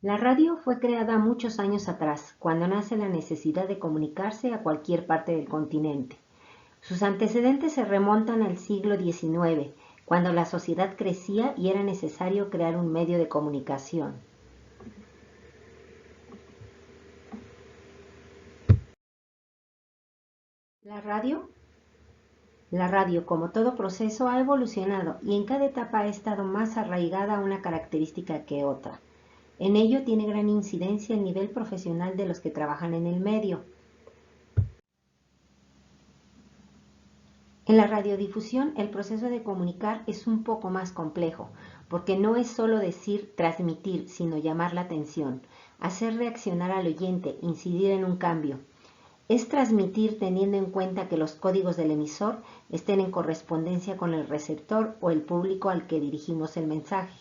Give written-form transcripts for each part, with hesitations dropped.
La radio fue creada muchos años atrás, cuando nace la necesidad de comunicarse a cualquier parte del continente. Sus antecedentes se remontan al siglo XIX, cuando la sociedad crecía y era necesario crear un medio de comunicación. La radio La radio, como todo proceso, ha evolucionado y en cada etapa ha estado más arraigada a una característica que otra. En ello tiene gran incidencia el nivel profesional de los que trabajan en el medio. En la radiodifusión, el proceso de comunicar es un poco más complejo, porque no es solo decir transmitir, sino llamar la atención, hacer reaccionar al oyente, incidir en un cambio. Es transmitir teniendo en cuenta que los códigos del emisor estén en correspondencia con el receptor o el público al que dirigimos el mensaje.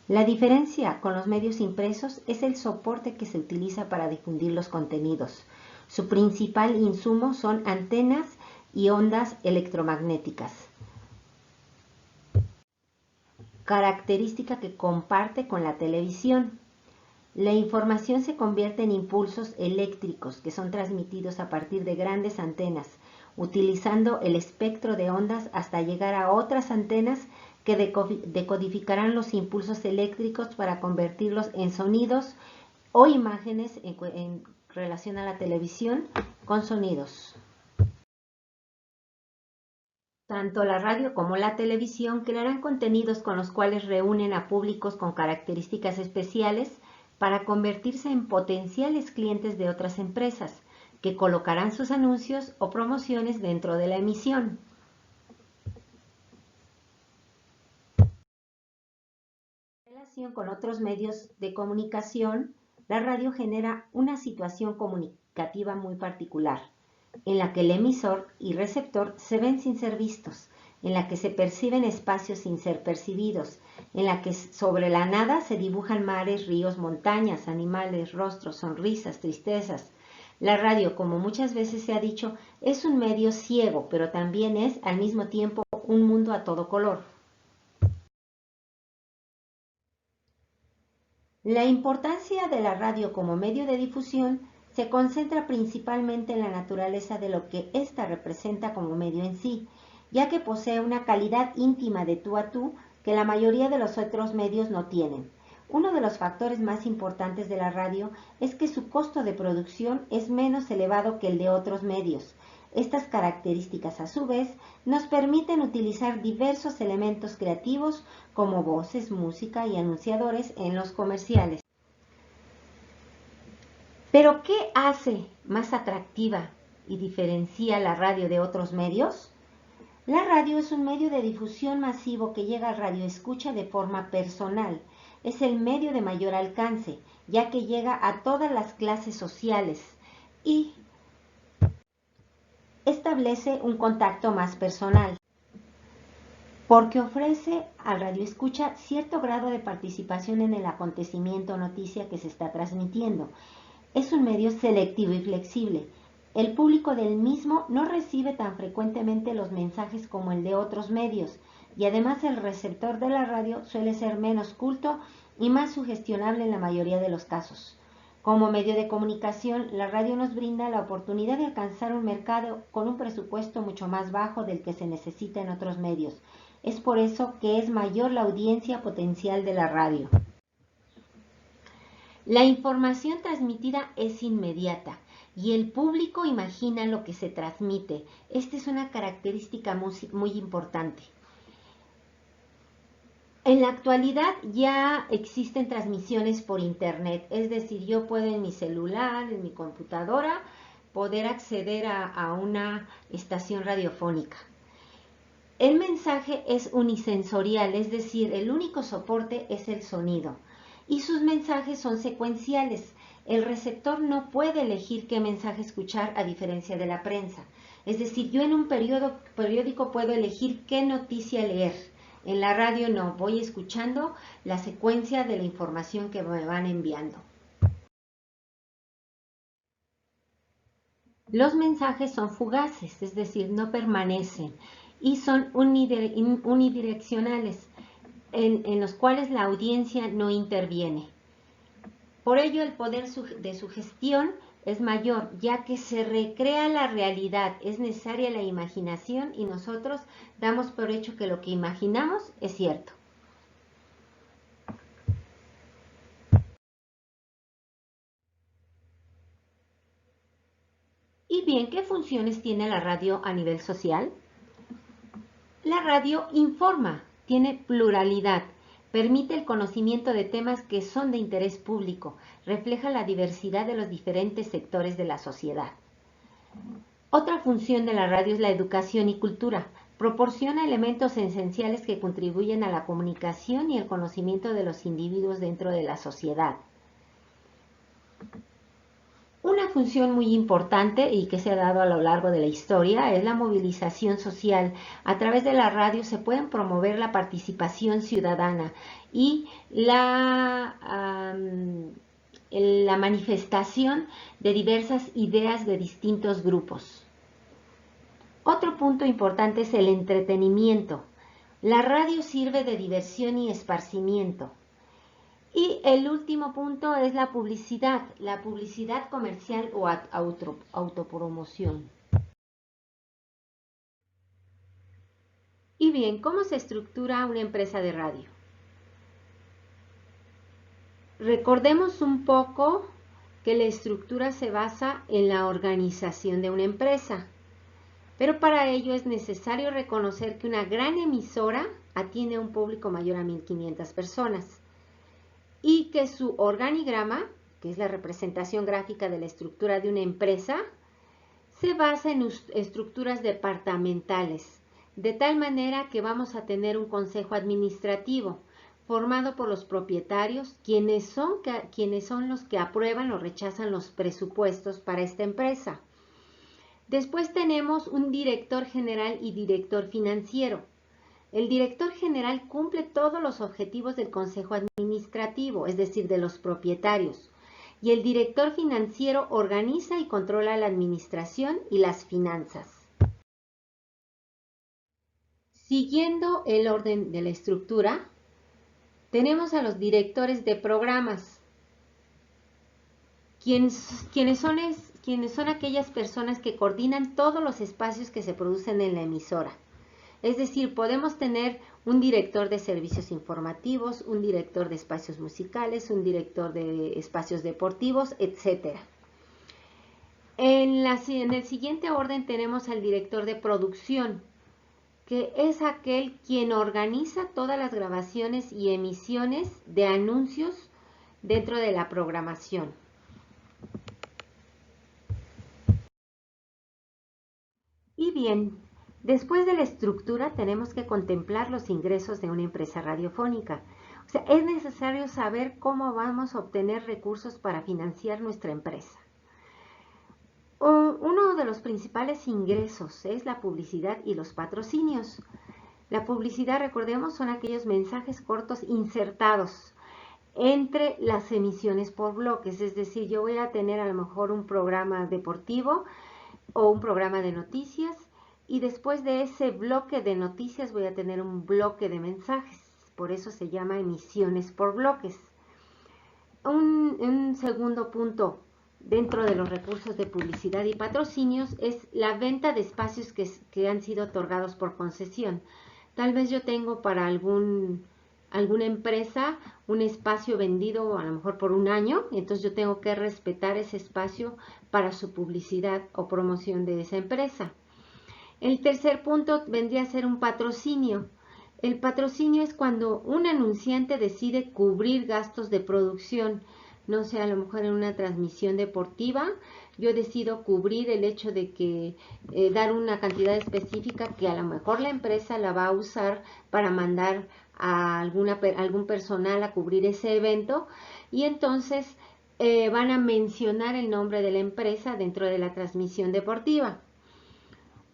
La diferencia con los medios impresos es el soporte que se utiliza para difundir los contenidos. Su principal insumo son antenas y ondas electromagnéticas, característica que comparte con la televisión. La información se convierte en impulsos eléctricos que son transmitidos a partir de grandes antenas, utilizando el espectro de ondas hasta llegar a otras antenas que decodificarán los impulsos eléctricos para convertirlos en sonidos o imágenes en relación a la televisión con sonidos. Tanto la radio como la televisión crearán contenidos con los cuales reúnen a públicos con características especiales para convertirse en potenciales clientes de otras empresas, que colocarán sus anuncios o promociones dentro de la emisión. En relación con otros medios de comunicación, la radio genera una situación comunicativa muy particular, en la que el emisor y receptor se ven sin ser vistos, en la que se perciben espacios sin ser percibidos, en la que sobre la nada se dibujan mares, ríos, montañas, animales, rostros, sonrisas, tristezas. La radio, como muchas veces se ha dicho, es un medio ciego, pero también es al mismo tiempo un mundo a todo color. La importancia de la radio como medio de difusión se concentra principalmente en la naturaleza de lo que ésta representa como medio en sí, ya que posee una calidad íntima de tú a tú que la mayoría de los otros medios no tienen. Uno de los factores más importantes de la radio es que su costo de producción es menos elevado que el de otros medios. Estas características, a su vez, nos permiten utilizar diversos elementos creativos como voces, música y anunciadores en los comerciales. Pero, ¿qué hace más atractiva y diferencia la radio de otros medios? La radio es un medio de difusión masivo que llega al radioescucha de forma personal. Es el medio de mayor alcance, ya que llega a todas las clases sociales y establece un contacto más personal, porque ofrece al radioescucha cierto grado de participación en el acontecimiento o noticia que se está transmitiendo. Es un medio selectivo y flexible. El público del mismo no recibe tan frecuentemente los mensajes como el de otros medios, y además el receptor de la radio suele ser menos culto y más sugestionable en la mayoría de los casos. Como medio de comunicación, la radio nos brinda la oportunidad de alcanzar un mercado con un presupuesto mucho más bajo del que se necesita en otros medios. Es por eso que es mayor la audiencia potencial de la radio. La información transmitida es inmediata y el público imagina lo que se transmite. Esta es una característica muy importante. En la actualidad ya existen transmisiones por internet, es decir, yo puedo en mi celular, en mi computadora, poder acceder a una estación radiofónica. El mensaje es unisensorial, es decir, el único soporte es el sonido y sus mensajes son secuenciales. El receptor no puede elegir qué mensaje escuchar a diferencia de la prensa. Es decir, yo en un periódico puedo elegir qué noticia leer. En la radio no, voy escuchando la secuencia de la información que me van enviando. Los mensajes son fugaces, es decir, no permanecen y son unidireccionales. en los cuales la audiencia no interviene. Por ello, el poder de sugestión es mayor, ya que se recrea la realidad, es necesaria la imaginación y nosotros damos por hecho que lo que imaginamos es cierto. Y bien, ¿qué funciones tiene la radio a nivel social? La radio informa, tiene pluralidad, permite el conocimiento de temas que son de interés público, refleja la diversidad de los diferentes sectores de la sociedad. Otra función de la radio es la educación y cultura. Proporciona elementos esenciales que contribuyen a la comunicación y el conocimiento de los individuos dentro de la sociedad. Una función muy importante y que se ha dado a lo largo de la historia es la movilización social. A través de la radio se pueden promover la participación ciudadana y la manifestación de diversas ideas de distintos grupos. Otro punto importante es el entretenimiento. La radio sirve de diversión y esparcimiento. Y el último punto es la publicidad comercial o autopromoción. Y bien, ¿cómo se estructura una empresa de radio? Recordemos un poco que la estructura se basa en la organización de una empresa, pero para ello es necesario reconocer que una gran emisora atiende a un público mayor a 1.500 personas. Y que su organigrama, que es la representación gráfica de la estructura de una empresa, se basa en estructuras departamentales, de tal manera que vamos a tener un consejo administrativo formado por los propietarios, quienes son los que aprueban o rechazan los presupuestos para esta empresa. Después tenemos un director general y director financiero. El director general cumple todos los objetivos del consejo administrativo, es decir, de los propietarios. Y el director financiero organiza y controla la administración y las finanzas. Siguiendo el orden de la estructura, tenemos a los directores de programas, quienes son aquellas personas que coordinan todos los espacios que se producen en la emisora. Es decir, podemos tener un director de servicios informativos, un director de espacios musicales, un director de espacios deportivos, etc. En el siguiente orden tenemos al director de producción, que es aquel quien organiza todas las grabaciones y emisiones de anuncios dentro de la programación. Y bien, después de la estructura tenemos que contemplar los ingresos de una empresa radiofónica. O sea, es necesario saber cómo vamos a obtener recursos para financiar nuestra empresa. Uno de los principales ingresos es la publicidad y los patrocinios. La publicidad, recordemos, son aquellos mensajes cortos insertados entre las emisiones por bloques. Es decir, yo voy a tener a lo mejor un programa deportivo o un programa de noticias, y después de ese bloque de noticias voy a tener un bloque de mensajes. Por eso se llama emisiones por bloques. Un segundo punto dentro de los recursos de publicidad y patrocinios es la venta de espacios que han sido otorgados por concesión. Tal vez yo tengo para alguna empresa un espacio vendido a lo mejor por un año, entonces yo tengo que respetar ese espacio para su publicidad o promoción de esa empresa. El tercer punto vendría a ser un patrocinio. El patrocinio es cuando un anunciante decide cubrir gastos de producción. No sé, a lo mejor en una transmisión deportiva, yo decido cubrir el hecho de que dar una cantidad específica que a lo mejor la empresa la va a usar para mandar a algún personal a cubrir ese evento, y entonces van a mencionar el nombre de la empresa dentro de la transmisión deportiva.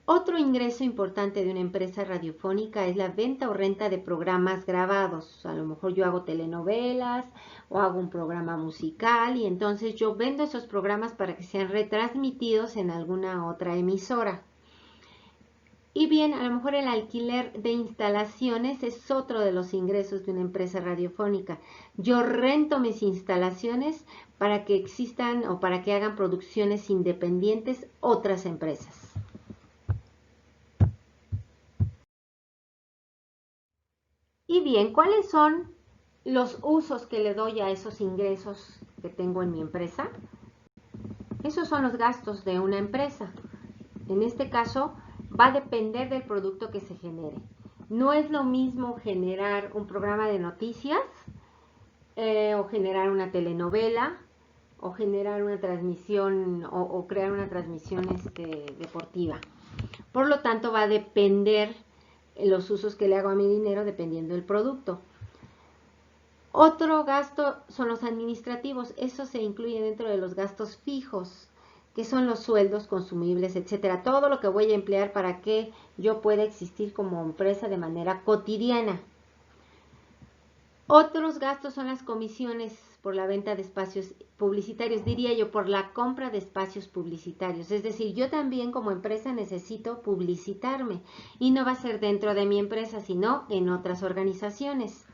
Otro ingreso importante de una empresa radiofónica es la venta o renta de programas grabados. A lo mejor yo hago telenovelas o hago un programa musical, y entonces yo vendo esos programas para que sean retransmitidos en alguna otra emisora. Y bien, a lo mejor el alquiler de instalaciones es otro de los ingresos de una empresa radiofónica. Yo rento mis instalaciones para que existan o para que hagan producciones independientes otras empresas. Y bien, ¿cuáles son los usos que le doy a esos ingresos que tengo en mi empresa? Esos son los gastos de una empresa. En este caso, va a depender del producto que se genere. No es lo mismo generar un programa de noticias o generar una telenovela o generar una transmisión o crear una transmisión deportiva. Por lo tanto, va a depender los usos que le hago a mi dinero dependiendo del producto. Otro gasto son los administrativos. Eso se incluye dentro de los gastos fijos, que son los sueldos, consumibles, etcétera. Todo lo que voy a emplear para que yo pueda existir como empresa de manera cotidiana. Otros gastos son las comisiones por la venta de espacios publicitarios, diría yo, por la compra de espacios publicitarios. Es decir, yo también como empresa necesito publicitarme y no va a ser dentro de mi empresa, sino en otras organizaciones.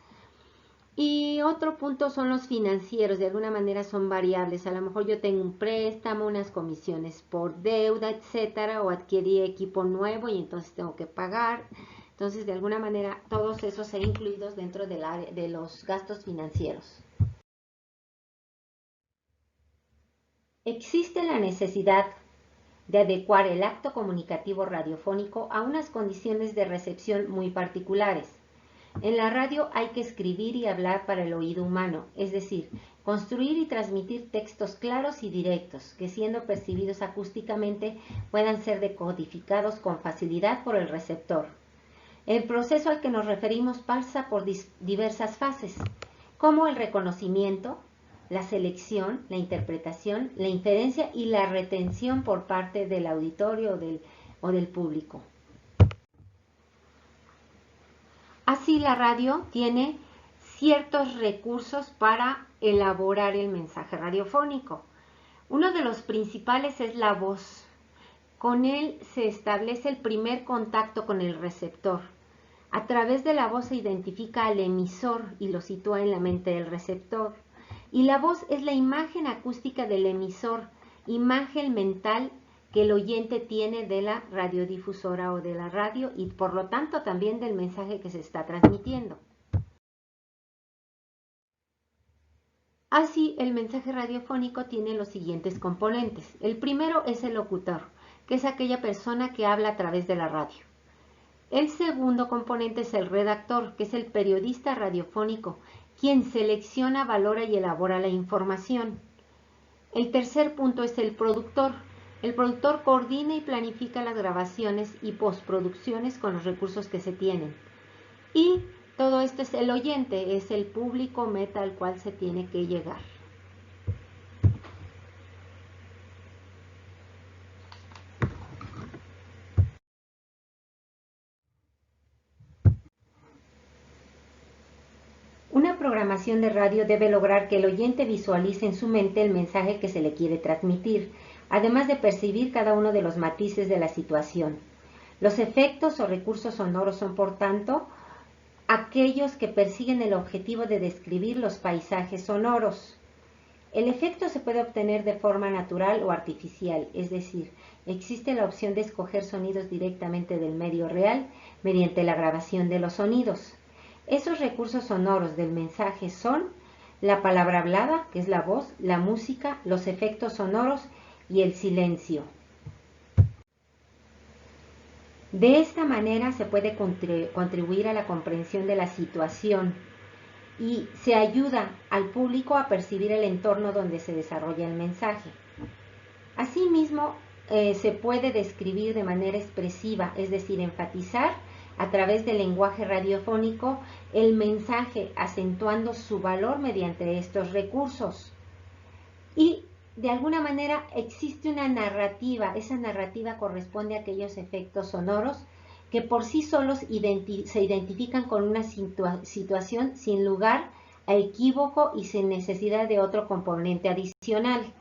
Y otro punto son los financieros, de alguna manera son variables. A lo mejor yo tengo un préstamo, unas comisiones por deuda, etcétera, o adquirí equipo nuevo y entonces tengo que pagar. Entonces, de alguna manera, todos esos ser incluidos dentro del área de los gastos financieros. Existe la necesidad de adecuar el acto comunicativo radiofónico a unas condiciones de recepción muy particulares. En la radio hay que escribir y hablar para el oído humano, es decir, construir y transmitir textos claros y directos, que siendo percibidos acústicamente puedan ser decodificados con facilidad por el receptor. El proceso al que nos referimos pasa por diversas fases, como el reconocimiento, la selección, la interpretación, la inferencia y la retención por parte del auditorio o del público. Así la radio tiene ciertos recursos para elaborar el mensaje radiofónico. Uno de los principales es la voz. Con él se establece el primer contacto con el receptor. A través de la voz se identifica al emisor y lo sitúa en la mente del receptor. Y la voz es la imagen acústica del emisor, imagen mental que el oyente tiene de la radiodifusora o de la radio y por lo tanto también del mensaje que se está transmitiendo. Así, el mensaje radiofónico tiene los siguientes componentes. El primero es el locutor, que es aquella persona que habla a través de la radio. El segundo componente es el redactor, que es el periodista radiofónico, quien selecciona, valora y elabora la información. El tercer punto es el productor. El productor coordina y planifica las grabaciones y postproducciones con los recursos que se tienen. Y todo esto es el oyente, es el público meta al cual se tiene que llegar. Una programación de radio debe lograr que el oyente visualice en su mente el mensaje que se le quiere transmitir, además de percibir cada uno de los matices de la situación. Los efectos o recursos sonoros son, por tanto, aquellos que persiguen el objetivo de describir los paisajes sonoros. El efecto se puede obtener de forma natural o artificial, es decir, existe la opción de escoger sonidos directamente del medio real mediante la grabación de los sonidos. Esos recursos sonoros del mensaje son la palabra hablada, que es la voz, la música, los efectos sonoros y el silencio. De esta manera se puede contribuir a la comprensión de la situación y se ayuda al público a percibir el entorno donde se desarrolla el mensaje. Asimismo, se puede describir de manera expresiva, es decir, enfatizar a través del lenguaje radiofónico el mensaje, acentuando su valor mediante estos recursos. Y de alguna manera existe una narrativa, esa narrativa corresponde a aquellos efectos sonoros que por sí solos se identifican con una situación sin lugar a equívoco y sin necesidad de otro componente adicional.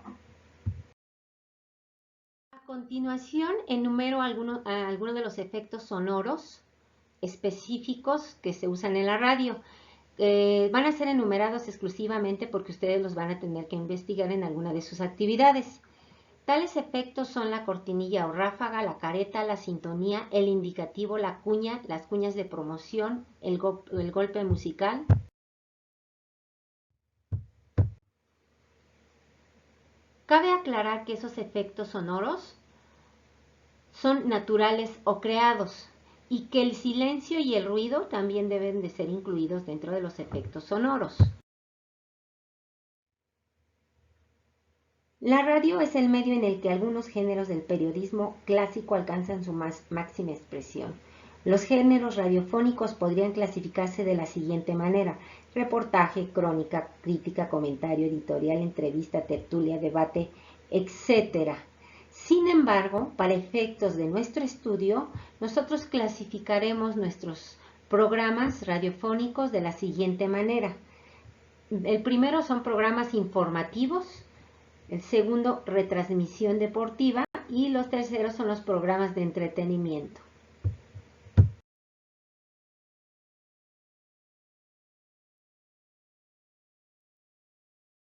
continuación enumero algunos de los efectos sonoros específicos que se usan en la radio. Van a ser enumerados exclusivamente porque ustedes los van a tener que investigar en alguna de sus actividades. Tales efectos son la cortinilla o ráfaga, la careta, la sintonía, el indicativo, la cuña, las cuñas de promoción, el golpe musical. Cabe aclarar que esos efectos sonoros son naturales o creados y que el silencio y el ruido también deben de ser incluidos dentro de los efectos sonoros. La radio es el medio en el que algunos géneros del periodismo clásico alcanzan su máxima expresión. Los géneros radiofónicos podrían clasificarse de la siguiente manera: reportaje, crónica, crítica, comentario, editorial, entrevista, tertulia, debate, etc. Sin embargo, para efectos de nuestro estudio, nosotros clasificaremos nuestros programas radiofónicos de la siguiente manera. El primero son programas informativos, el segundo retransmisión deportiva y los terceros son los programas de entretenimiento.